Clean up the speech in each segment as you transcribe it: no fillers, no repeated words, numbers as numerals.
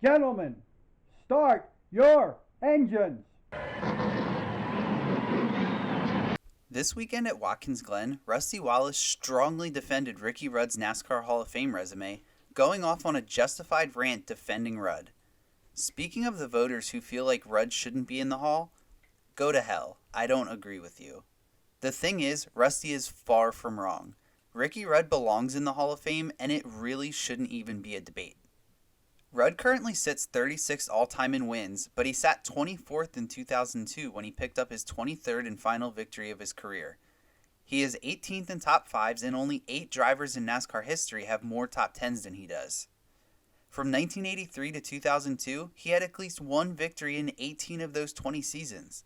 Gentlemen, start your engines. This weekend at Watkins Glen, Rusty Wallace strongly defended Ricky Rudd's NASCAR Hall of Fame resume, going off on a justified rant defending Rudd. Speaking of the voters who feel like Rudd shouldn't be in the Hall, go to hell. I don't agree with you. The thing is, Rusty is far from wrong. Ricky Rudd belongs in the Hall of Fame, and it really shouldn't even be a debate. Rudd currently sits 36th all-time in wins, but he sat 24th in 2002 when he picked up his 23rd and final victory of his career. He is 18th in top 5s, and only 8 drivers in NASCAR history have more top 10s than he does. From 1983 to 2002, he had at least one victory in 18 of those 20 seasons.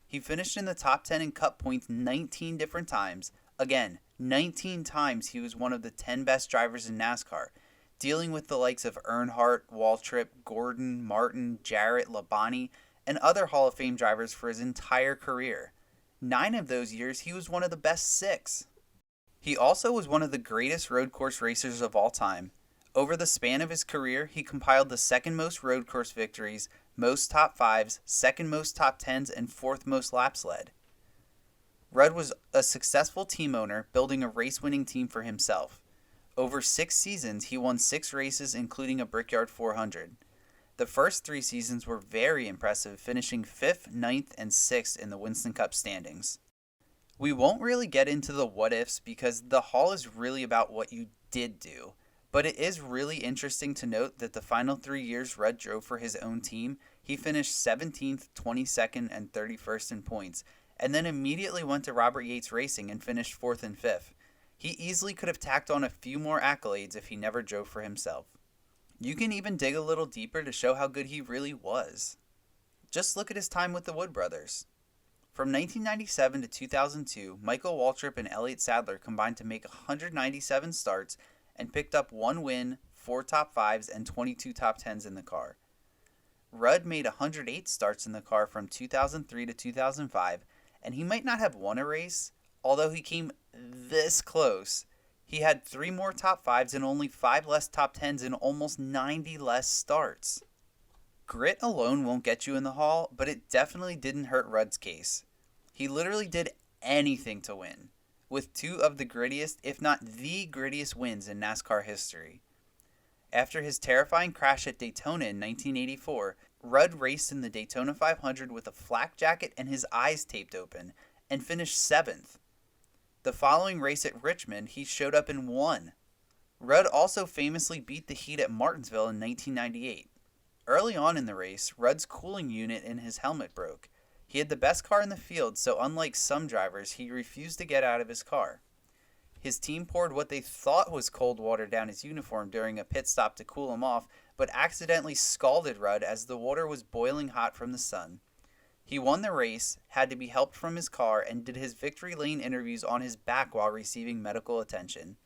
He finished in the top 10 in Cup points 19 different times. Again, 19 times he was one of the 10 best drivers in NASCAR, dealing with the likes of Earnhardt, Waltrip, Gordon, Martin, Jarrett, Labonte, and other Hall of Fame drivers for his entire career. 9 of those years, he was one of the best 6. He also was one of the greatest road course racers of all time. Over the span of his career, he compiled the second most road course victories, most top 5s, second most top 10s, and 4th most laps led. Rudd was a successful team owner, building a race-winning team for himself. Over 6 seasons, he won 6 races, including a Brickyard 400. The first 3 seasons were very impressive, finishing 5th, 9th, and 6th in the Winston Cup standings. We won't really get into the what-ifs because the Hall is really about what you did do, but it is really interesting to note that the final 3 years Rudd drove for his own team, he finished 17th, 22nd, and 31st in points, and then immediately went to Robert Yates Racing and finished 4th and 5th. He easily could have tacked on a few more accolades if he never drove for himself. You can even dig a little deeper to show how good he really was. Just look at his time with the Wood brothers. From 1997 to 2002, Michael Waltrip and Elliott Sadler combined to make 197 starts and picked up 1 win, 4 top 5s, and 22 top 10s in the car. Rudd made 108 starts in the car from 2003 to 2005, and he might not have won a race, although he came this close. He had 3 more top 5s and only 5 less top 10s and almost 90 less starts. Grit alone won't get you in the Hall, but it definitely didn't hurt Rudd's case. He literally did anything to win, with 2 of the grittiest, if not the grittiest wins in NASCAR history. After his terrifying crash at Daytona in 1984, Rudd raced in the Daytona 500 with a flak jacket and his eyes taped open, and finished 7th. The following race at Richmond, he showed up and won. Rudd also famously beat the heat at Martinsville in 1998. Early on in the race, Rudd's cooling unit in his helmet broke. He had the best car in the field, so unlike some drivers, he refused to get out of his car. His team poured what they thought was cold water down his uniform during a pit stop to cool him off, but accidentally scalded Rudd as the water was boiling hot from the sun. He won the race, had to be helped from his car, and did his victory lane interviews on his back while receiving medical attention.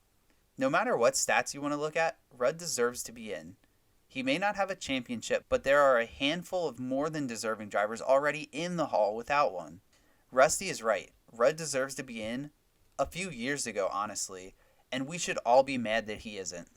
No matter what stats you want to look at, Rudd deserves to be in. He may not have a championship, but there are a handful of more than deserving drivers already in the Hall without one. Rusty is right. Rudd deserves to be in a few years ago, honestly, and we should all be mad that he isn't.